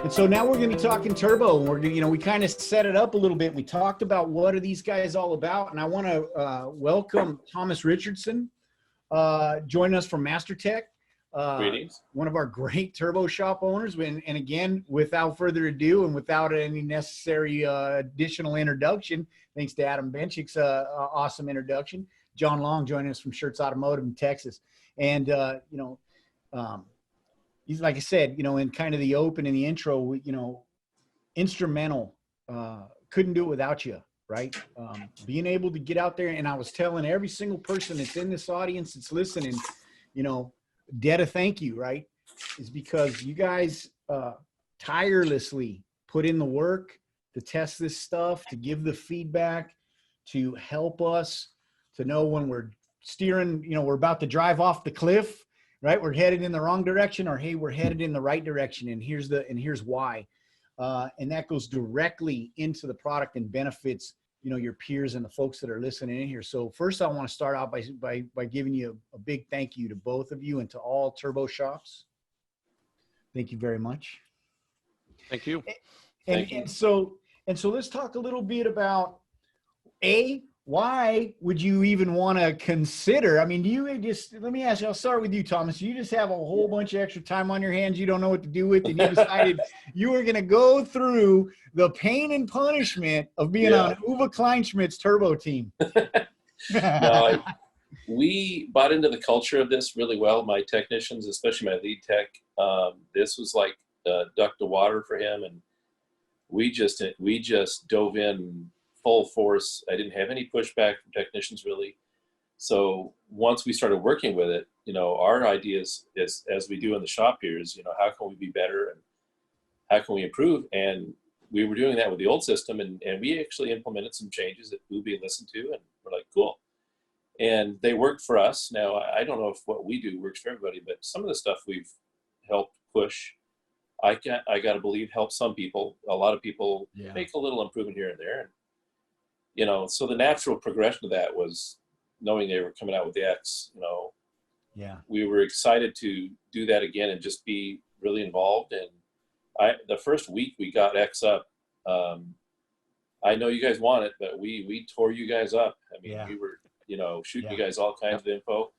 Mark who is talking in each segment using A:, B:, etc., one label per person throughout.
A: And so now we're going to be talking turbo. And we're going to, we kind of set it up a little bit. We talked about what are these guys all about. And I want to welcome Thomas Richardson, joining us from MasterTech.
B: Greetings.
A: One of our great turbo shop owners. And again, without further ado and without any necessary additional introduction, thanks to Adam Benchick's awesome introduction, John Long joining us from Shirts Automotive in Texas. And, he's, like I said, in kind of the open and the intro, instrumental, couldn't do it without you, right? Being able to get out there. And I was telling every single person that's in this audience that's listening, debt of thank you, right? Is because you guys tirelessly put in the work to test this stuff, to give the feedback, to help us to know when we're steering, we're about to drive off the cliff, right? We're headed in the wrong direction, or, hey, we're headed in the right direction. And here's why. And that goes directly into the product and benefits, your peers and the folks that are listening in here. So first I want to start out by giving you a big thank you to both of you and to all turbo shops. Thank you very much.
B: Thank you.
A: And so let's talk a little bit about why would you even want to consider? I mean, let me ask you, I'll start with you, Thomas. You just have a whole bunch of extra time on your hands you don't know what to do with, and you decided you were going to go through the pain and punishment of being on Uwe Kleinschmidt's turbo team.
B: No, we bought into the culture of this really well. My technicians, especially my lead tech, this was like duck to water for him, and we just dove in full force. I didn't have any pushback from technicians really. So once we started working with it, our ideas is, as we do in the shop here, is, how can we be better and how can we improve? And we were doing that with the old system, and we actually implemented some changes that Uwe listened to, and we're like, cool. And they worked for us. Now, I don't know if what we do works for everybody, but some of the stuff we've helped push, I got to believe, help some people. A lot of people make a little improvement here and there. So the natural progression of that was knowing they were coming out with the X, we were excited to do that again and just be really involved. And the first week we got X up, I know you guys want it, but we tore you guys up. I mean, we were, shooting you guys all kinds of info,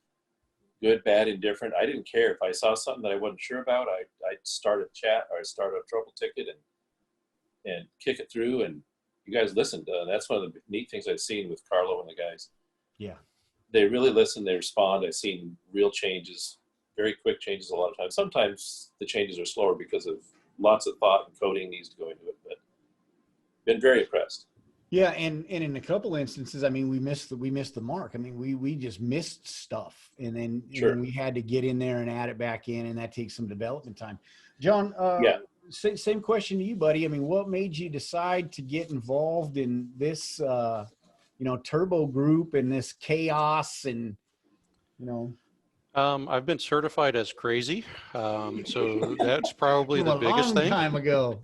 B: good, bad, indifferent. I didn't care. If I saw something that I wasn't sure about, I'd start a chat or I'd start a trouble ticket and kick it through, and you guys listened. That's one of the neat things I've seen with Carlo and the guys. Yeah. They really listen. They respond. I've seen real changes, very quick changes a lot of times. Sometimes the changes are slower because of lots of thought and coding needs to go into it, but been very impressed.
A: Yeah. And in a couple instances, I mean, we missed the mark. I mean, we just missed stuff, and then we had to get in there and add it back in, and that takes some development time. John, same question to you, buddy. I mean, what made you decide to get involved in this, turbo group and this chaos and,
C: I've been certified as crazy. So that's probably the biggest thing.
A: A long time ago.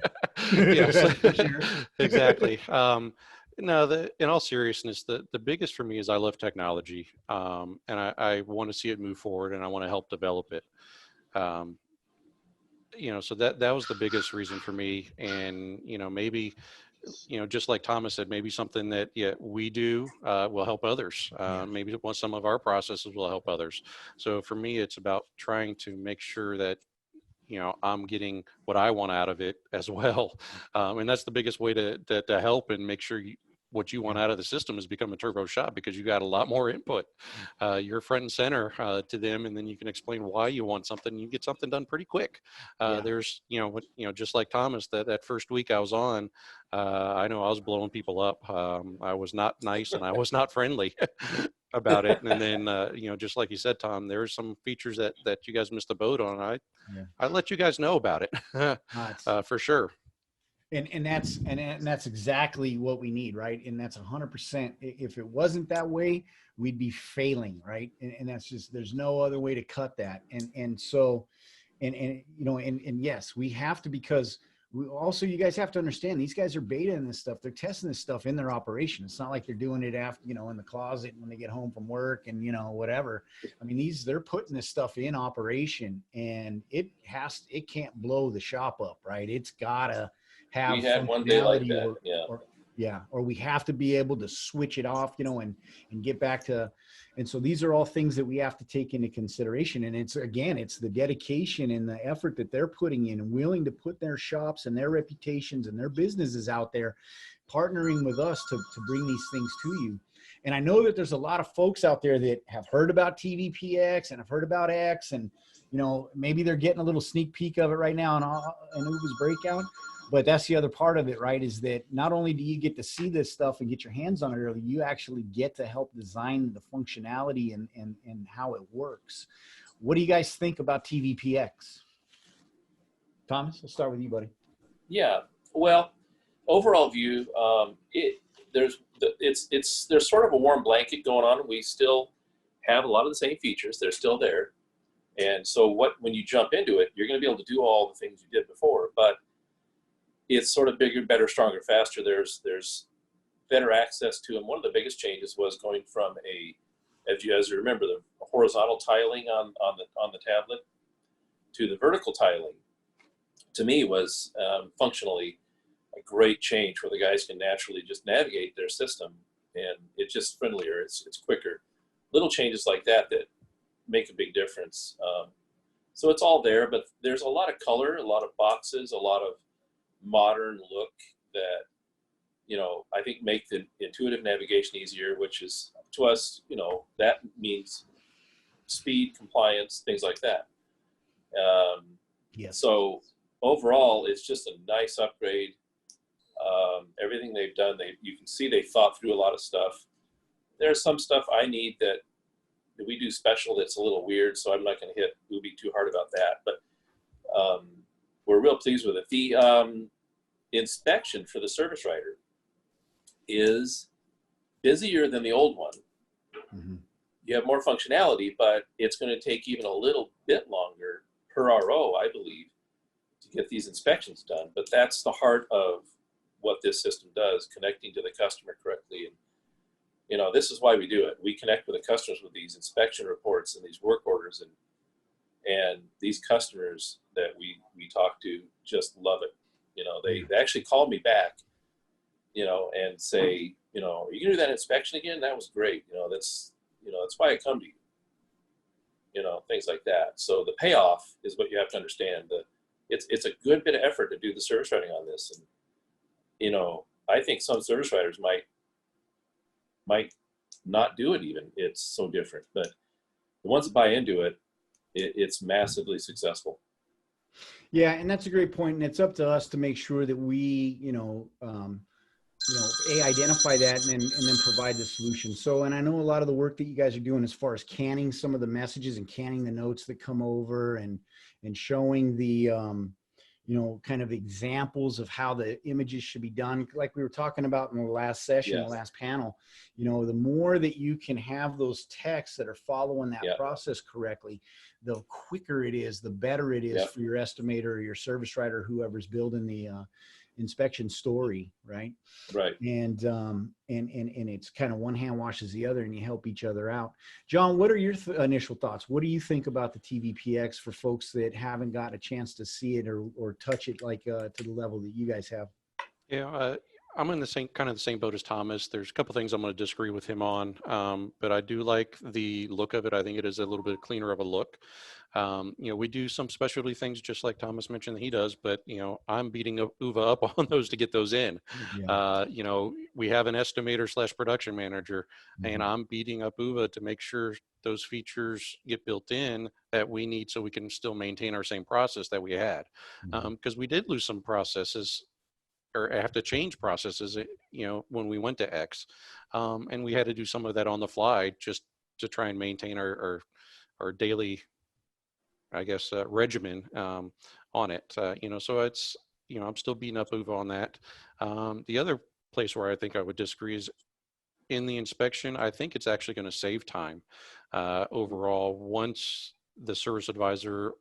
C: Yes, sure. Exactly. No, in all seriousness, the biggest for me is I love technology, and I want to see it move forward, and I want to help develop it. So that was the biggest reason for me. And, maybe, just like Thomas said, maybe something that we do will help others. Maybe some of our processes will help others. So for me, it's about trying to make sure that, I'm getting what I want out of it as well. And that's the biggest way to help and make sure what you want out of the system is become a turbo shop, because you got a lot more input. You're front and center to them, and then you can explain why you want something, and you get something done pretty quick. There's, just like Thomas, that first week I was on, I know I was blowing people up. I was not nice and I was not friendly about it. And then, just like you said, Tom, there's some features that you guys missed the boat on. I let you guys know about it for sure.
A: And that's exactly what we need, right? And that's 100%. If it wasn't that way, we'd be failing, right? And that's just, there's no other way to cut that. And so, and yes, we have to, because also, you guys have to understand, these guys are beta in this stuff. They're testing this stuff in their operation. It's not like they're doing it after, in the closet when they get home from work and, whatever. I mean, they're putting this stuff in operation, and it can't blow the shop up, right? It's gotta have
B: We had one day like
A: functionality
B: that. Yeah.
A: or we have to be able to switch it off, and get back to, and so these are all things that we have to take into consideration. And it's the dedication and the effort that they're putting in and willing to put their shops and their reputations and their businesses out there, partnering with us to bring these things to you. And I know that there's a lot of folks out there that have heard about TVPX and have heard about X, and, maybe they're getting a little sneak peek of it right now in Uva's breakout. But that's the other part of it, right? Is that not only do you get to see this stuff and get your hands on it early, you actually get to help design the functionality and how it works. What do you guys think about TVPX? Thomas, let's start with you, buddy.
B: Yeah. Well, overall view, there's sort of a warm blanket going on. We still have a lot of the same features. They're still there. And so when you jump into it, you're going to be able to do all the things you did before, but it's sort of bigger, better, stronger, faster. There's better access to them. One of the biggest changes was going from as you guys remember, the horizontal tiling on the tablet to the vertical tiling. To me, was functionally a great change where the guys can naturally just navigate their system, and it's just friendlier. It's quicker. Little changes like that make a big difference. So it's all there, but there's a lot of color, a lot of boxes, a lot of modern look that I think make the intuitive navigation easier, which is to us, that means speed, compliance, things like that.
A: Yes.
B: So overall, it's just a nice upgrade. Everything they've done, you can see they thought through a lot of stuff. There's some stuff I need that we do special that's a little weird, so I'm not going to hit Ubi too hard about that. But we're real pleased with it. The inspection for the service writer is busier than the old one.
A: Mm-hmm.
B: You have more functionality, but it's going to take even a little bit longer per RO, I believe, to get these inspections done. But that's the heart of what this system does, connecting to the customer correctly. And this is why we do it. We connect with the customers with these inspection reports and these work orders, and these customers that we talk to just love it. They actually called me back, and say, are you gonna do that inspection again? That was great. That's why I come to you. Things like that. So the payoff is what you have to understand. It's a good bit of effort to do the service writing on this, and I think some service writers might not do it even. It's so different, but the ones that buy into it, it's massively successful.
A: Yeah, and that's a great point, and it's up to us to make sure that we, identify that and then provide the solution. So, and I know a lot of the work that you guys are doing as far as canning some of the messages and canning the notes that come over and showing the, kind of examples of how the images should be done. Like we were talking about in the last session,
B: Yes.
A: The last panel, the more that you can have those texts that are following that process correctly, the quicker it is, the better it is for your estimator or your service writer, whoever's building the inspection story, right?
B: Right.
A: And it's kind of one hand washes the other, and you help each other out. John, what are your initial thoughts? What do you think about the TVPX for folks that haven't got a chance to see it or touch it like to the level that you guys have?
C: Yeah, I'm in the same boat as Thomas. There's a couple things I'm going to disagree with him on, but I do like the look of it. I think it is a little bit cleaner of a look. We do some specialty things, just like Thomas mentioned that he does, but I'm beating Uva up on those to get those in.
A: Yeah.
C: We have an estimator / production manager, and
A: Mhm.
C: I'm beating up Uva to make sure those features get built in that we need so we can still maintain our same process that we had. Because we did lose some processes or have to change processes, when we went to X, and we had to do some of that on the fly just to try and maintain our daily, I guess, regimen on it. So it's, I'm still beating up Uva on that. The other place where I think I would disagree is in the inspection. I think it's actually going to save time overall once the service advisor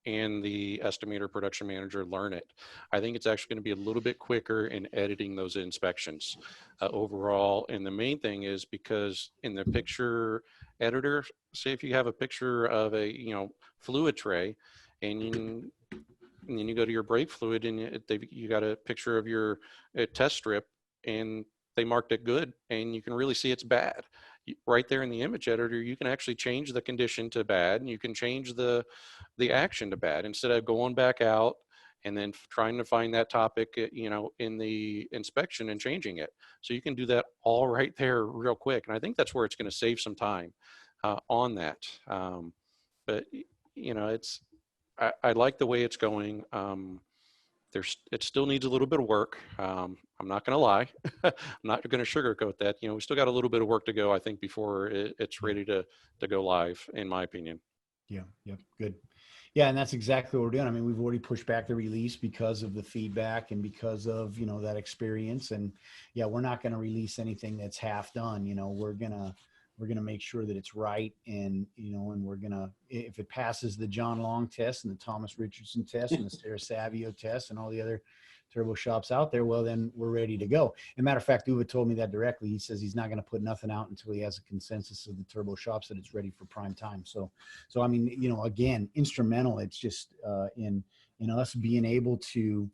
C: and the estimator production manager learn it. I think it's actually going to be a little bit quicker in editing those inspections overall. And the main thing is because in the picture editor, say if you have a picture of a, fluid tray, and then you go to your brake fluid and you got a picture of your test strip and they marked it good, and you can really see it's bad. Right there in the image editor, you can actually change the condition to bad, and you can change the action to bad instead of going back out and then trying to find that topic, in the inspection and changing it. So you can do that all right there real quick. And I think that's where it's going to save some time on that. But I like the way it's going. It still needs a little bit of work. I'm not going to lie. I'm not going to sugarcoat that. We still got a little bit of work to go, I think, before it's ready to go live, in my opinion.
A: Yeah. Yep. Good. Yeah. And that's exactly what we're doing. I mean, we've already pushed back the release because of the feedback and because of, that experience. And yeah, we're not going to release anything that's half done. We're going to make sure that it's right. And, and we're going to, if it passes the John Long test and the Thomas Richardson test and the Sarah Savio test and all the other turbo shops out there, well, then we're ready to go. And matter of fact, Uwe told me that directly. He says he's not going to put nothing out until he has a consensus of the turbo shops that it's ready for prime time. So I mean, again, instrumental. It's just in us being able to,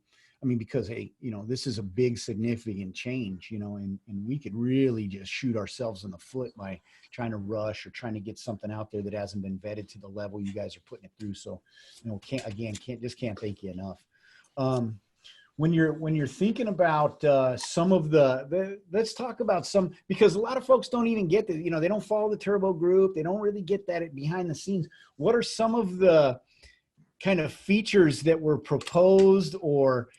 A: because, hey, this is a big, significant change, and we could really just shoot ourselves in the foot by trying to rush or trying to get something out there that hasn't been vetted to the level you guys are putting it through. So, can't thank you enough. When you're thinking about some of let's talk about some, because a lot of folks don't even get the, they don't follow the turbo group. They don't really get that behind the scenes. What are some of the kind of features that were proposed or,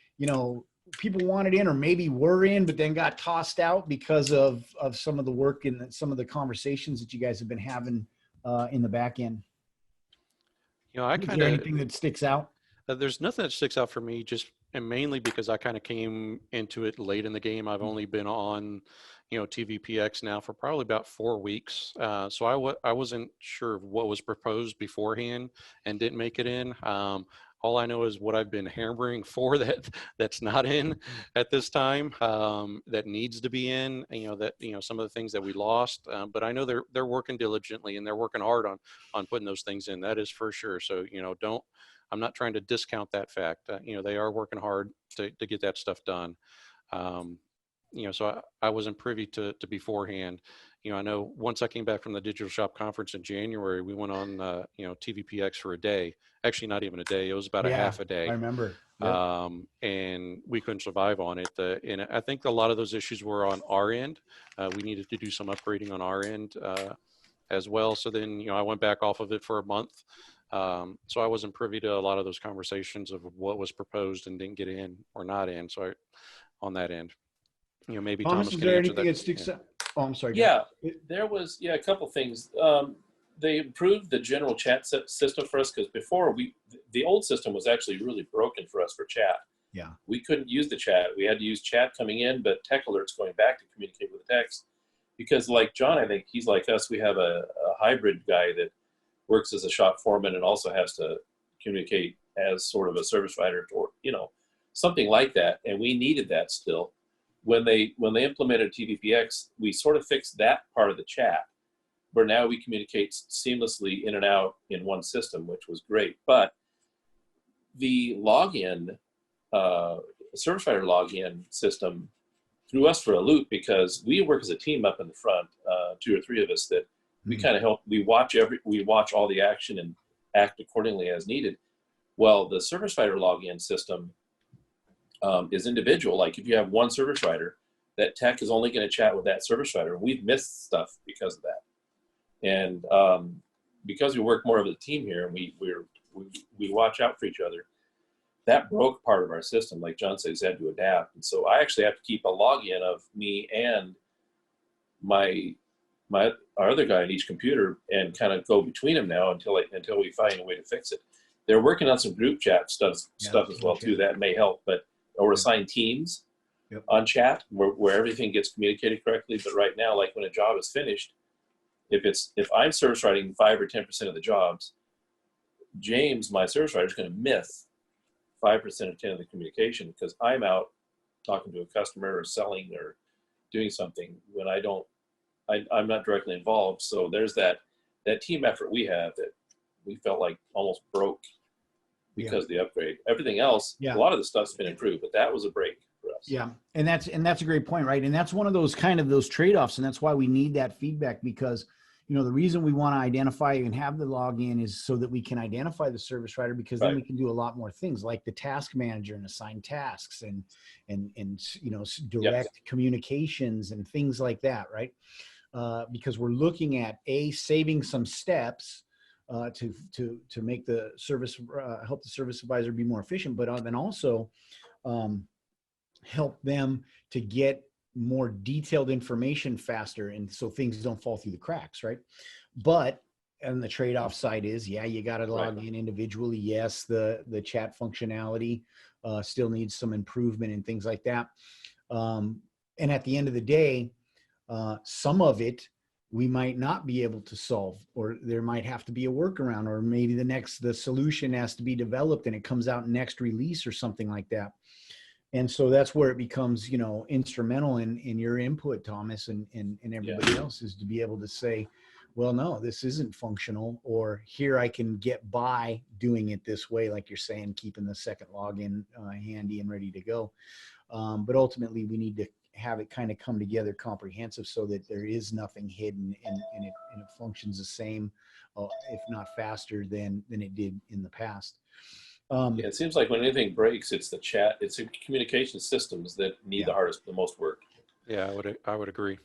A: people wanted in or maybe were in, but then got tossed out because of some of the work and some of the conversations that you guys have been having in the back end? Is there anything that sticks out?
C: There's nothing that sticks out for me, and mainly because I kind of came into it late in the game. I've only been on, TVPX now for probably about 4 weeks. So I wasn't sure of what was proposed beforehand and didn't make it in. All I know is what I've been hammering for that's not in at this time, that needs to be in, some of the things that we lost, but I know they're working diligently and they're working hard on putting those things in. That is for sure. So, I'm not trying to discount that fact. They are working hard to get that stuff done. So I wasn't privy to beforehand. I know once I came back from the Digital Shop Conference in January, we went on, TVPX for a day. Actually, not even a day. It was about a half a day.
A: I remember. Yep.
C: And we couldn't survive on it. And I think a lot of those issues were on our end. We needed to do some upgrading on our end as well. So then, I went back off of it for a month. So I wasn't privy to a lot of those conversations of what was proposed and didn't get in or not in. So on that end, maybe Thomas
A: is
C: can
A: there
C: answer
A: anything that sticks out? Oh, I'm sorry.
B: Yeah, there was a couple things. They improved the general chat system for us because before the old system was actually really broken for us for chat.
A: Yeah.
B: We couldn't use the chat. We had to use chat coming in, but tech alerts going back to communicate with the techs. Because like John, I think he's like us. We have a hybrid guy that works as a shop foreman and also has to communicate as sort of a service writer or, something like that. And we needed that still. When they implemented TVPX, we sort of fixed that part of the chat where now we communicate seamlessly in and out in one system, which was great. But the login, service writer login system threw us for a loop because we work as a team up in the front, 2 or 3 of us that we kind of help. We watch all the action and act accordingly as needed. Well, the service writer login system is individual. Like if you have one service writer, that tech is only going to chat with that service writer. We've missed stuff because of that. And because we work more of a team here and we watch out for each other, that broke part of our system. Like John says, had to adapt. And so I actually have to keep a login of me and our other guy on each computer and kind of go between them now until we find a way to fix it. They're working on some group chat stuff as well too. That may help, or assign teams on chat where everything gets communicated correctly. But right now, like when a job is finished, if I'm service writing 5 or 10% of the jobs, James, my service writer, is going to miss 5% or 10 of the communication because I'm out talking to a customer or selling or doing something when I'm not directly involved. So there's that team effort we have that we felt like almost broke because of the upgrade. Everything else, a lot of the stuff's been improved, but that was a break for us.
A: Yeah. And that's a great point, right? And that's one of those those trade-offs. And that's why we need that feedback, because the reason we want to identify and have the login is so that we can identify the service writer, because then we can do a lot more things like the task manager and assign tasks and direct communications and things like that, right? Because we're looking at saving some steps to make the service help the service advisor be more efficient, but then also help them to get more detailed information faster, and so things don't fall through the cracks, right? But and the trade-off side is, you got to log in individually. Yes, the chat functionality still needs some improvement and things like that. And at the end of the day, some of it we might not be able to solve, or there might have to be a workaround, or maybe the solution has to be developed and it comes out next release or something like that. And so that's where it becomes, instrumental in your input, Thomas, and everybody else, is to be able to say, well, no, this isn't functional, or here I can get by doing it this way, like you're saying, keeping the second login handy and ready to go. But ultimately, we need to have it kind of come together comprehensive so that there is nothing hidden, and it functions the same, if not faster than it did in the past.
B: It seems like when anything breaks, it's the chat, it's the communication systems that need the most work.
C: Yeah, I would agree.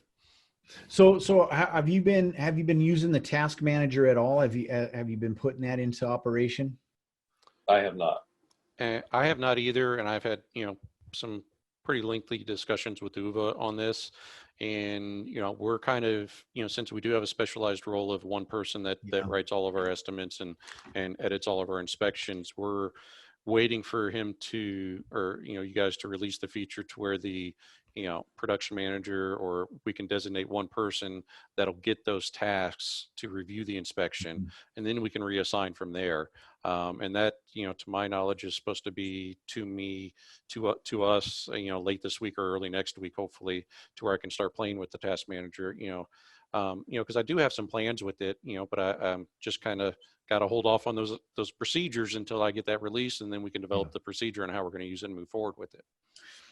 A: So have you been using the task manager at all? Have you been putting that into operation?
B: I have not.
C: I have not either, and I've had some pretty lengthy discussions with Uva on this. And, we're kind of, since we do have a specialized role of one person that writes all of our estimates and edits all of our inspections, we're waiting for him to, or, you guys to release the feature to where the, production manager, or we can designate one person that'll get those tasks to review the inspection, and then we can reassign from there. And that, to my knowledge, is supposed to be to us, late this week or early next week, hopefully, to where I can start playing with the task manager, because I do have some plans with it, but I'm just kind of got to hold off on those procedures until I get that release, and then we can develop the procedure and how we're going to use it and move forward with it.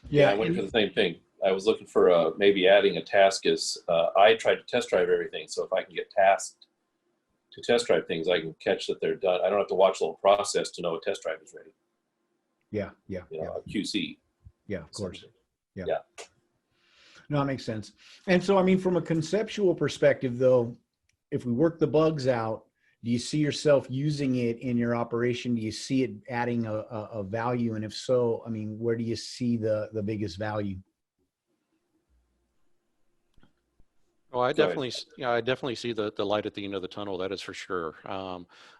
B: Yeah, I went for the same thing. I was looking for maybe adding a task as I tried to test drive everything. So if I can get tasked to test drive things, I can catch that they're done. I don't have to watch the whole process to know a test drive is ready.
A: Yeah.
B: A QC.
A: Yeah, of course. Yeah. No, that makes sense. And so, I mean, from a conceptual perspective, though, if we work the bugs out, do you see yourself using it in your operation? Do you see it adding a value? And if so, I mean, where do you see the biggest value?
C: Well, I definitely see the light at the end of the tunnel. That is for sure.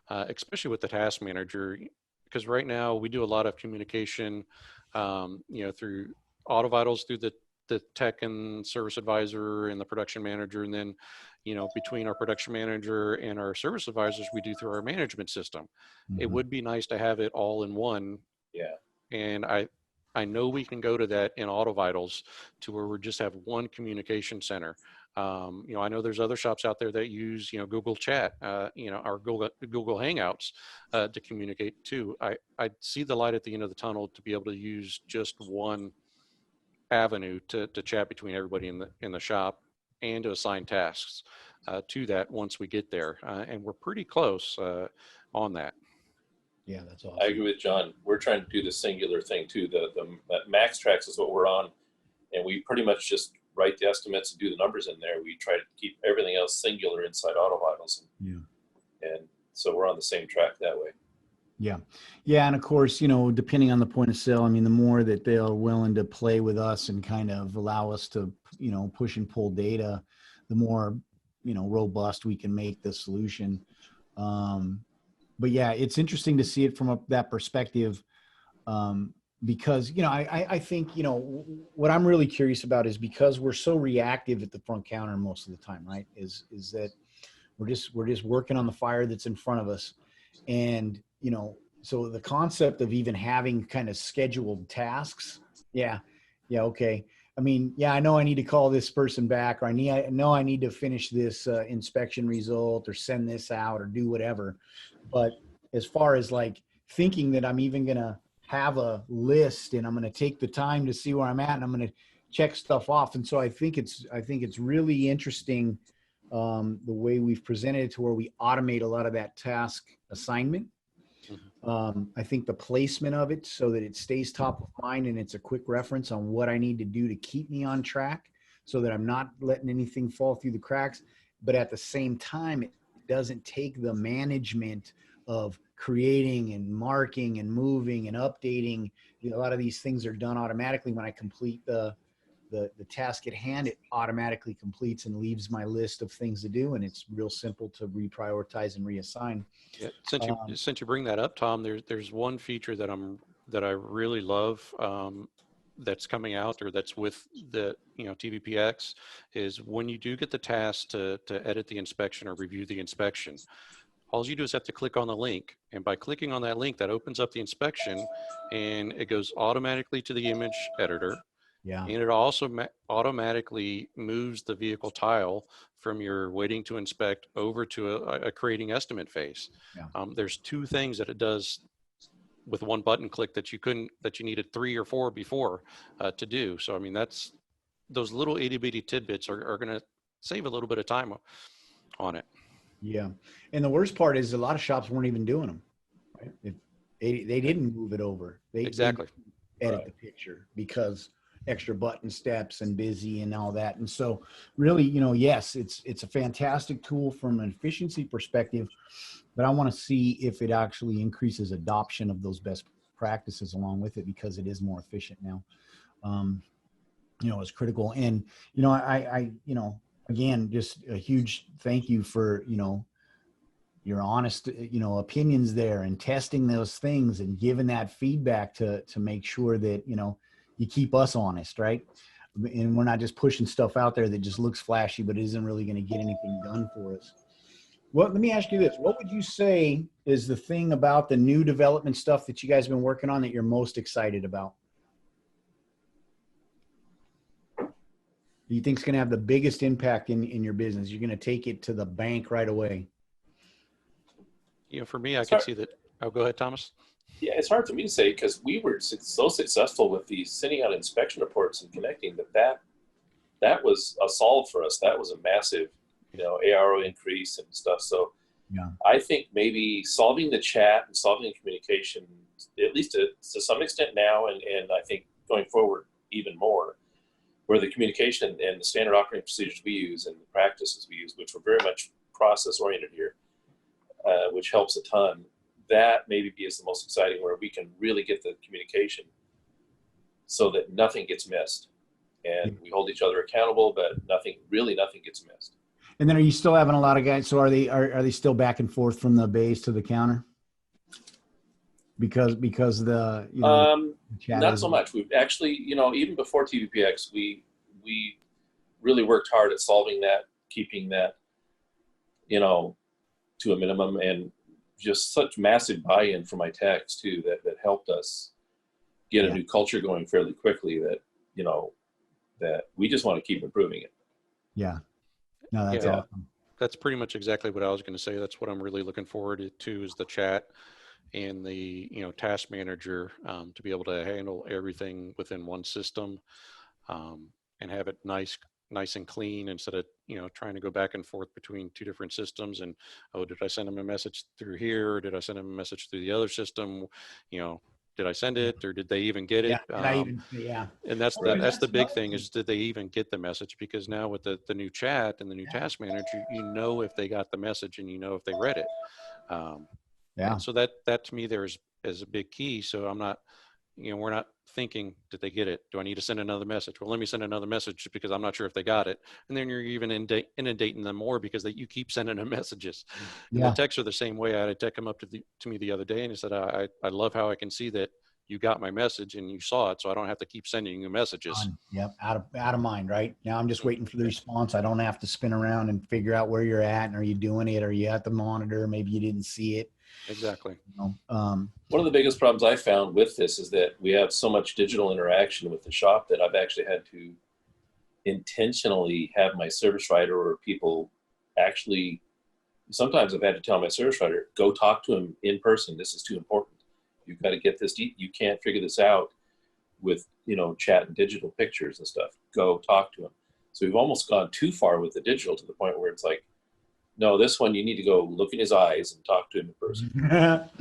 C: Especially with the task manager, because right now we do a lot of communication, through AutoVitals, through the tech and service advisor and the production manager, and then, between our production manager and our service advisors, we do through our management system. Mm-hmm. It would be nice to have it all in one.
B: Yeah.
C: And I know we can go to that in AutoVitals to where we just have one communication center. I know there's other shops out there that use, Google Chat, our Google Hangouts to communicate too. I see the light at the end of the tunnel to be able to use just one avenue to chat between everybody in the shop, and to assign tasks to that once we get there. And we're pretty close on that.
A: Yeah, that's awesome.
B: I agree with John. We're trying to do the singular thing too. That MaxTrax is what we're on, and we pretty much just write the estimates and do the numbers in there. We try to keep everything else singular inside AutoVitals. And so we're on the same track that way.
A: Yeah. And of course, depending on the point of sale, I mean, the more that they're willing to play with us and kind of allow us to, push and pull data, the more, robust we can make the solution. But yeah, it's interesting to see it from that perspective. Because, I think, what I'm really curious about is, because we're so reactive at the front counter most of the time, right? Is that we're just working on the fire that's in front of us. And you know, so the concept of even having kind of scheduled tasks. Yeah. Yeah. Okay. I mean, yeah, I know I need to call this person back, or I know I need to finish this inspection result or send this out or do whatever. But as far as like thinking that I'm even going to have a list and I'm going to take the time to see where I'm at and I'm going to check stuff off. And so I think it's really interesting the way we've presented it to where we automate a lot of that task assignment. I think the placement of it so that it stays top of mind and it's a quick reference on what I need to do to keep me on track so that I'm not letting anything fall through the cracks. But at the same time, it doesn't take the management of creating and marking and moving and updating. A lot of these things are done automatically when I complete the task at hand. It automatically completes and leaves my list of things to do, and it's real simple to reprioritize and reassign.
C: Yeah, since you bring that up, Tom, there's one feature that I really love that's coming out, or that's with the TVPX, is when you do get the task to edit the inspection or review the inspection, all you do is have to click on the link, and by clicking on that link, that opens up the inspection, and it goes automatically to the image editor.
A: Yeah.
C: And it also automatically moves the vehicle tile from your waiting to inspect over to a creating estimate phase.
A: Yeah.
C: There's two things that it does with one button click that you needed 3 or 4 before to do. So, I mean, those little itty bitty tidbits are going to save a little bit of time on it.
A: Yeah. And the worst part is a lot of shops weren't even doing them. Right? They didn't move it over. They
C: Exactly.
A: edit the picture because extra button steps and busy and all that. And so really, yes, it's a fantastic tool from an efficiency perspective, but I want to see if it actually increases adoption of those best practices along with it, because it is more efficient now. It's critical. And, I again, just a huge thank you for, your honest, opinions there and testing those things and giving that feedback to make sure that, you keep us honest, right? And we're not just pushing stuff out there that just looks flashy, but isn't really going to get anything done for us. Well, let me ask you this. What would you say is the thing about the new development stuff that you guys have been working on that you're most excited about? Do you think it's going to have the biggest impact in your business? You're going to take it to the bank right away?
B: For me,
C: I can see that. Oh, go ahead, Thomas.
B: Yeah, it's hard for me to say because we were so successful with the sending out inspection reports and connecting that was a solve for us. That was a massive, ARO increase and stuff. So yeah, I think maybe solving the chat and solving the communication, at least to some extent now, and I think going forward even more, where the communication and the standard operating procedures we use and the practices we use, which were very much process oriented here, which helps a ton. That maybe is the most exciting, where we can really get the communication so that nothing gets missed, and we hold each other accountable, but nothing gets missed.
A: And then, are you still having a lot of guys? So are they still back and forth from the base to the counter? Because the
B: not so much. We've actually, even before TVPX, we really worked hard at solving that, keeping that, to a minimum, and just such massive buy-in from my techs too that helped us get a new culture going fairly quickly, that that we just want to keep improving it.
A: Yeah. No, that's awesome.
C: That's pretty much exactly what I was going to say. That's what I'm really looking forward to, is the chat and the task manager, to be able to handle everything within one system, and have it nice and clean, instead of trying to go back and forth between two different systems. And, oh, did I send them a message through here, or did I send them a message through the other system? Did I send it, or did they even get it? And that's the big thing, is did they even get the message? Because now with the new chat and the new task manager, if they got the message, and if they read it. So that to me is a big key. So I'm not, we're not thinking, did they get it? Do I need to send another message? Well, let me send another message because I'm not sure if they got it. And then you're even inundating them more because you keep sending them messages. And the texts are the same way. I had a tech come up to me the other day, and he said, I love how I can see that you got my message and you saw it, so I don't have to keep sending you messages.
A: Yep. Out of mind, right? Now I'm just waiting for the response. I don't have to spin around and figure out where you're at, and are you doing it? Are you at the monitor? Maybe you didn't see it.
C: Exactly.
A: You know?
B: One of the biggest problems I found with this is that we have so much digital interaction with the shop that I've actually had to intentionally have my service writer or people actually, sometimes I've had to tell my service writer, go talk to him in person. This is too important. You've got to get this deep. You can't figure this out with, chat and digital pictures and stuff. Go talk to him. So we've almost gone too far with the digital to the point where it's like, no, this one you need to go look in his eyes and talk to him in person.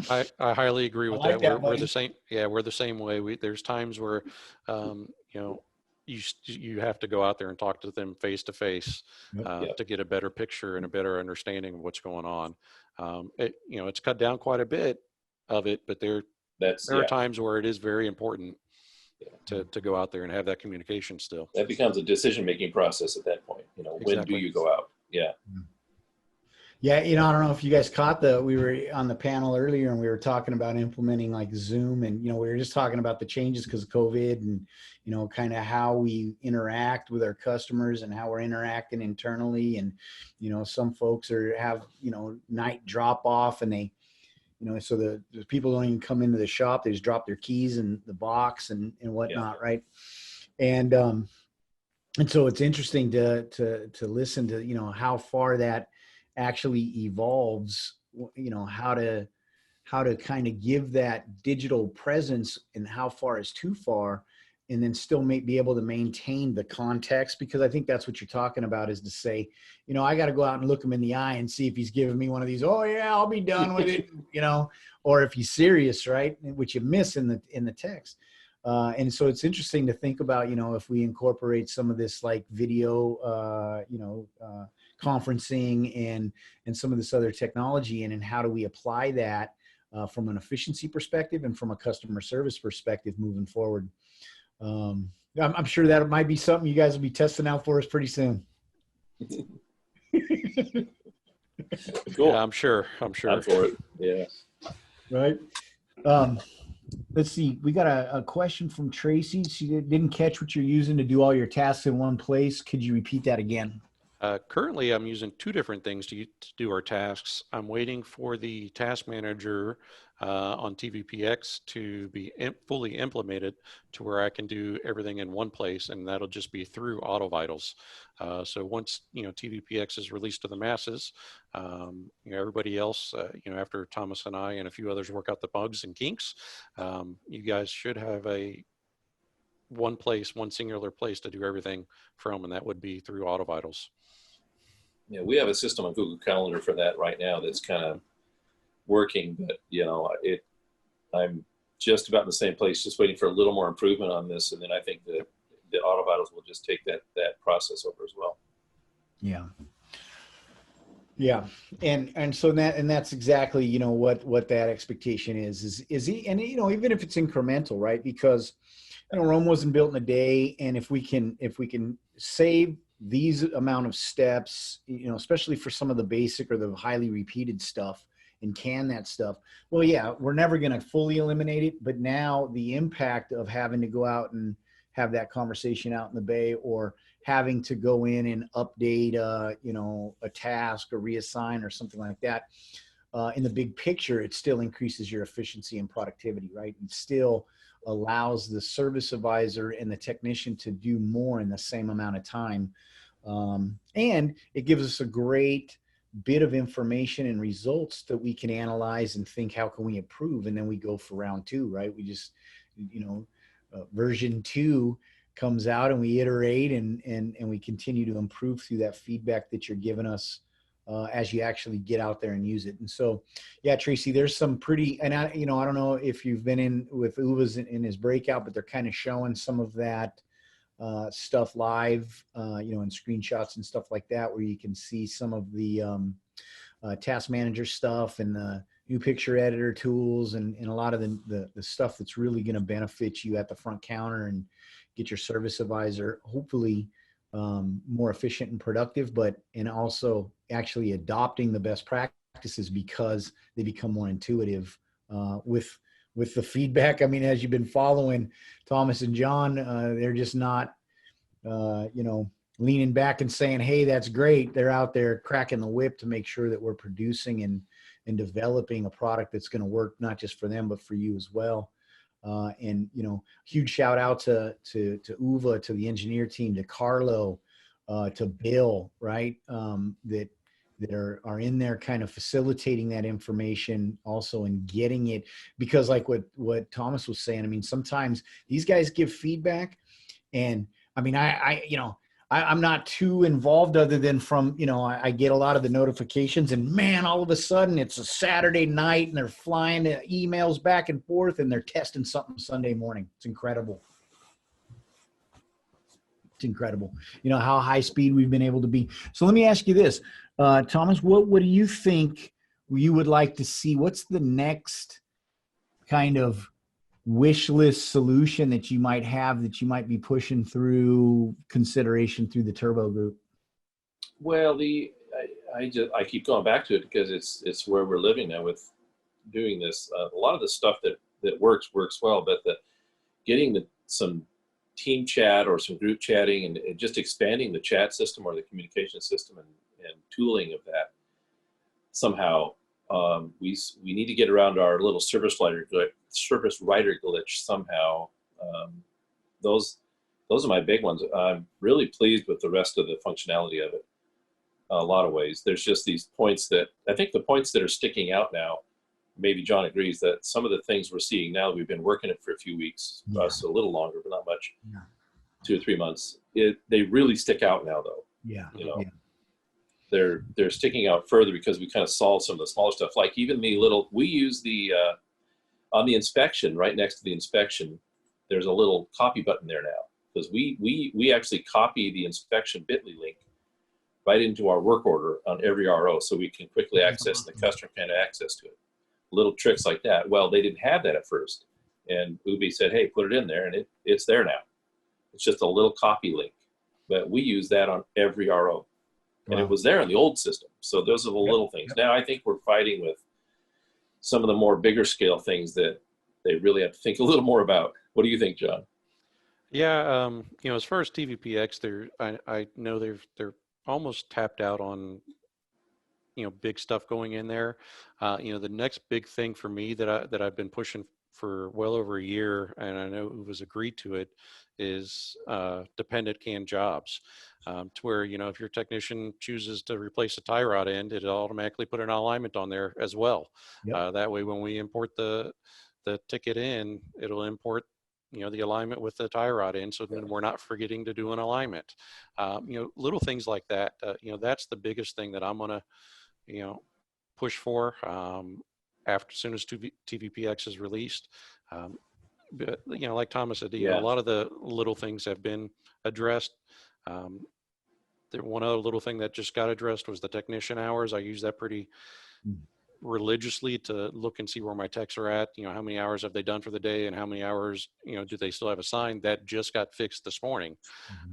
C: I highly agree with
A: like
C: that.
A: that,
C: We're the
A: buddy.
C: same. Yeah, we're the same way. There's times where, you have to go out there and talk to them face to face
B: Yep.
C: to get a better picture and a better understanding of what's going on. It's cut down quite a bit of it, but there are times where it is very important to go out there and have that communication still.
B: That becomes a decision-making process at that point. When
C: Exactly.
B: do you go out? Yeah.
A: Yeah, I don't know if you guys caught we were on the panel earlier and we were talking about implementing like Zoom, and we were just talking about the changes because of COVID and kind of how we interact with our customers and how we're interacting internally. And some folks have night drop off, and they so the people don't even come into the shop, they just drop their keys in the box and whatnot, right? And so it's interesting to listen to how far that actually evolves, how to kind of give that digital presence and how far is too far, and then still be able to maintain the context. Because I think that's what you're talking about, is to say, I got to go out and look him in the eye and see if he's giving me one of these, oh yeah, I'll be done with it, or if he's serious, right? Which you miss in the text. And so it's interesting to think about, if we incorporate some of this like video, conferencing and some of this other technology in, and how do we apply that from an efficiency perspective and from a customer service perspective moving forward. I'm sure that might be something you guys will be testing out for us pretty soon.
B: Cool.
C: Yeah, I'm sure.
B: I'm for it. Yeah.
A: Right. Let's see. We got a question from Tracy. She didn't catch what you're using to do all your tasks in one place. Could you repeat that again?
C: Currently, I'm using two different things to do our tasks. I'm waiting for the task manager on TVPX to be fully implemented to where I can do everything in one place, and that'll just be through AutoVitals. So once TVPX is released to the masses, everybody else, after Thomas and I and a few others work out the bugs and kinks, you guys should have one singular place to do everything from, and that would be through AutoVitals.
B: Yeah, we have a system on Google Calendar for that right now that's kind of working, but I'm just about in the same place, just waiting for a little more improvement on this, and then I think that the AutoVitals will just take that process over as well.
A: Yeah. Yeah. And so that's exactly, what that expectation is even if it's incremental, right? Because Rome wasn't built in a day. And if we can save these amount of steps, especially for some of the basic or the highly repeated stuff, and can that stuff, well, yeah, we're never going to fully eliminate it. But now the impact of having to go out and have that conversation out in the bay, or having to go in and update, a task or reassign or something like that, in the big picture, it still increases your efficiency and productivity, right? And still allows the service advisor and the technician to do more in the same amount of time. And it gives us a great bit of information and results that we can analyze and think, how can we improve? And then we go for round two, right? We just, version 2 comes out and we iterate and we continue to improve through that feedback that you're giving us as you actually get out there and use it. And so, yeah, Tracy, there's some pretty, and I don't know if you've been in with Uva's in his breakout, but they're kind of showing some of that stuff live, in screenshots and stuff like that, where you can see some of the task manager stuff and the new picture editor tools and a lot of the stuff that's really going to benefit you at the front counter and get your service advisor hopefully more efficient and productive, and also actually adopting the best practices because they become more intuitive with the feedback. I mean, as you've been following Thomas and John, they're just not, leaning back and saying, hey, that's great. They're out there cracking the whip to make sure that we're producing and and developing a product that's going to work not just for them, but for you as well. And, you know, huge shout out to Uva, to the engineer team, to Carlo, to Bill, right? That are in there kind of facilitating that information also and getting it, because like what Thomas was saying, I mean, sometimes these guys give feedback, and I mean, I'm not too involved other than from, you know, I get a lot of the notifications, and man, all of a sudden it's a Saturday night and they're flying emails back and forth and they're testing something Sunday morning. It's incredible. It's incredible, you know, how high speed we've been able to be. So let me ask you this, Thomas, what do you think you would like to see? What's the next kind of wish list solution that you might have, that you might be pushing through consideration through the Turbo Group?
B: Well, I keep going back to it because it's where we're living now with doing this. A lot of the stuff that works well, but getting some team chat or some group chatting and just expanding the chat system or the communication system and tooling of that somehow. We need to get around our little service writer glitch somehow. Those are my big ones. I'm really pleased with the rest of the functionality of it. A lot of ways. There's just these points that I think the points that are sticking out now. Maybe John agrees that some of the things we're seeing now, we've been working it for a few weeks, us a little longer, but not much, 2 or 3 months. They really stick out now, though.
A: Yeah.
B: You know, they're sticking out further because we kind of solved some of the smaller stuff. Like even we use the on the inspection, right next to the inspection, there's a little copy button there now, because we actually copy the inspection bit.ly link right into our work order on every RO, so we can quickly access, and the customer can have access to it. Little tricks like that. Well, they didn't have that at first, and Ubi said, hey, put it in there, and it's there now. It's just a little copy link, but we use that on every RO. And it was there in the old system. So those are the little things. Now I think we're fighting with some of the more bigger scale things that they really have to think a little more about. What do you think, John?
C: Yeah, you know, as far as TVPX, I know they're almost tapped out on, you know, big stuff going in there. You know, the next big thing for me that I've been pushing for well over a year, and I know it was agreed to it, is dependent CAN jobs, to where, you know, if your technician chooses to replace a tie rod end, it'll automatically put an alignment on there as well. That way, when we import the ticket in, it'll import, you know, the alignment with the tie rod in, so then we're not forgetting to do an alignment. You know, little things like that. You know, that's the biggest thing that I'm gonna, you know, push for as soon as TVPX is released. But, you know, like Thomas said, you know, a lot of the little things have been addressed. One other little thing that just got addressed was the technician hours. I use that pretty religiously to look and see where my techs are at. You know, how many hours have they done for the day, and how many hours, you know, do they still have assigned? That just got fixed this morning.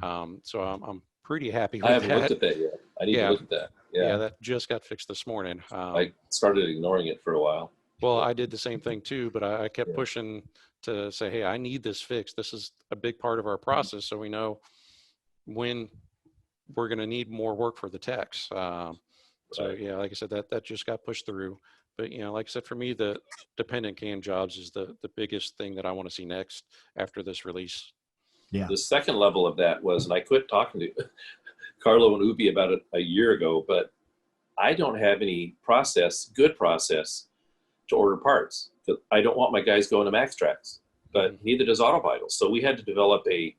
C: So I'm pretty happy with that.
B: I haven't looked at that yet. I need to look at that.
C: Yeah, that just got fixed this morning.
B: I started ignoring it for a while.
C: Well, I did the same thing too, but I kept pushing to say, hey, I need this fixed. This is a big part of our process, so we know when we're going to need more work for the techs. So yeah, like I said, that just got pushed through. But, you know, like I said, for me, the dependent CAN jobs is the biggest thing that I want to see next after this release.
A: Yeah.
B: The second level of that was, and I quit talking to Carlo and Ubi about it a year ago, but I don't have any good process to order parts. I don't want my guys going to MaxTrax, but neither does AutoVital. So we had to develop a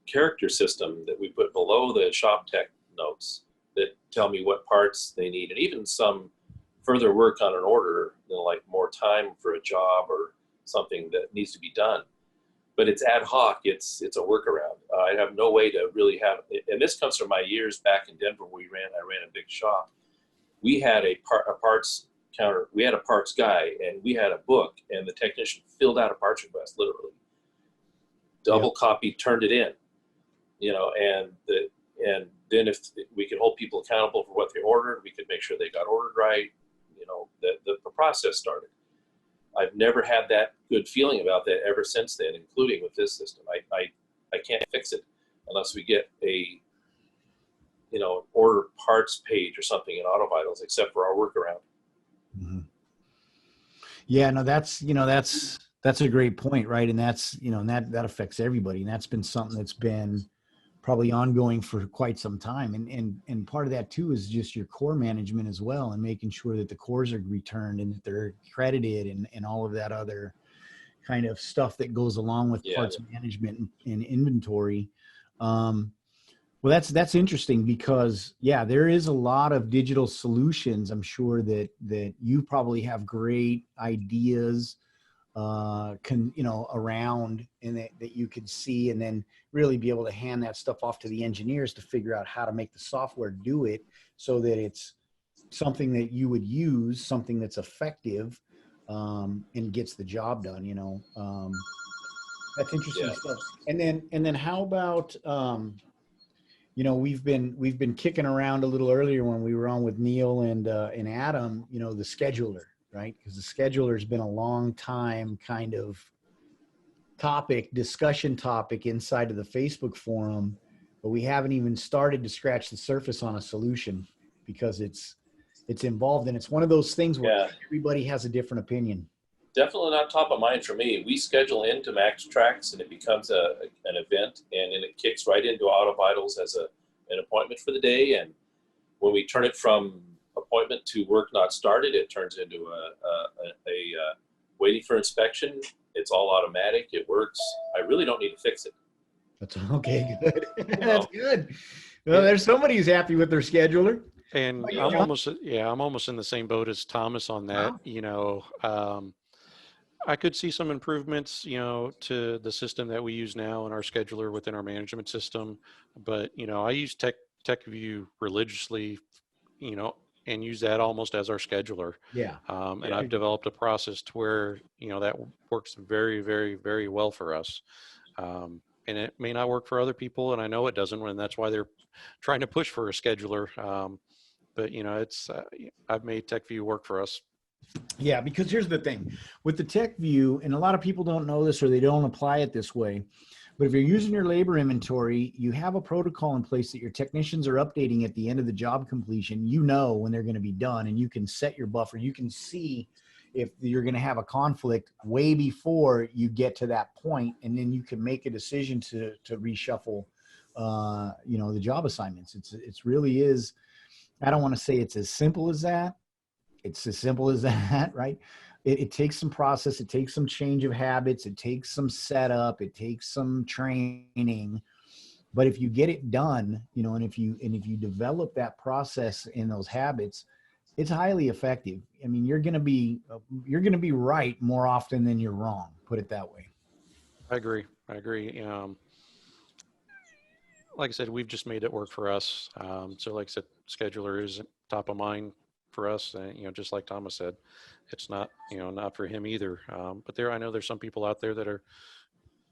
B: character system that we put below the shop tech notes that tell me what parts they need, and even some further work on an order, you know, like more time for a job or something that needs to be done. But it's ad hoc. It's a workaround. I have no way to really have, and this comes from my years back in Denver where I ran a big shop. We had a parts counter. We had a parts guy, and we had a book, and the technician filled out a parts request, literally. Double copy, turned it in, you know, and then if we could hold people accountable for what they ordered, we could make sure they got ordered right, you know, the process started. I've never had that good feeling about that ever since then, including with this system. I can't fix it unless we get a, you know, order parts page or something in AutoVitals, except for our workaround.
A: Yeah, no, that's a great point, right? And that's, and that affects everybody. And that's been something that's been probably ongoing for quite some time. And part of that too is just your core management as well, and making sure that the cores are returned and that they're credited, and all of that other kind of stuff that goes along with
B: Yeah.
A: parts management and inventory. Um, well, that's interesting because yeah, there is a lot of digital solutions. I'm sure that you probably have great ideas around, and that you could see, and then really be able to hand that stuff off to the engineers to figure out how to make the software do it so that it's something that you would use, something that's effective, and gets the job done. That's interesting
B: Yeah.
A: stuff. And then how about we've been kicking around a little earlier when we were on with Neil and Adam, the scheduler, right? Because the scheduler has been a long time kind of discussion topic inside of the Facebook forum, but we haven't even started to scratch the surface on a solution because it's involved, and it's one of those things where
B: Yeah.
A: everybody has a different opinion.
B: Definitely not top of mind for me. We schedule into Max Tracks, and it becomes an event, and then it kicks right into Auto Vitals as an appointment for the day. And when we turn it from appointment to work not started, it turns into a waiting for inspection. It's all automatic. It works. I really don't need to fix it.
A: That's okay. Good. That's good. Well, there's somebody who's happy with their scheduler.
C: And
B: Yeah.
C: I'm almost in the same boat as Thomas on that.
A: Wow.
C: I could see some improvements, to the system that we use now in our scheduler within our management system. But, I use TechView religiously, and use that almost as our scheduler.
A: Yeah.
C: And
B: Yeah.
C: I've developed a process to where, that works very, very, very well for us. And it may not work for other people, and I know it doesn't, and that's why they're trying to push for a scheduler. But I've made TechView work for us.
A: Yeah, because here's the thing with the tech view, and a lot of people don't know this or they don't apply it this way. But if you're using your labor inventory, you have a protocol in place that your technicians are updating at the end of the job completion. When they're going to be done, and you can set your buffer. You can see if you're going to have a conflict way before you get to that point, and then you can make a decision to reshuffle, the job assignments. It's really is. I don't want to say it's as simple as that. It's as simple as that, right? It takes some process. It takes some change of habits. It takes some setup. It takes some training. But if you get it done, and if you develop that process in those habits, it's highly effective. I mean, you're going to be right more often than you're wrong. Put it that way.
C: I agree. Like I said, we've just made it work for us. So like I said, scheduler is top of mind for us. Just like Thomas said, it's not, not for him either. But I know there's some people out there that are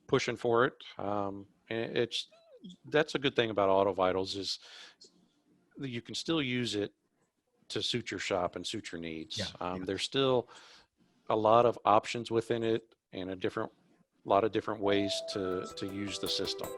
C: pushing for it. And that's a good thing about Auto Vitals is that you can still use it to suit your shop and suit your needs.
A: Yeah.
C: There's still a lot of options within it and a lot of different ways to use the system.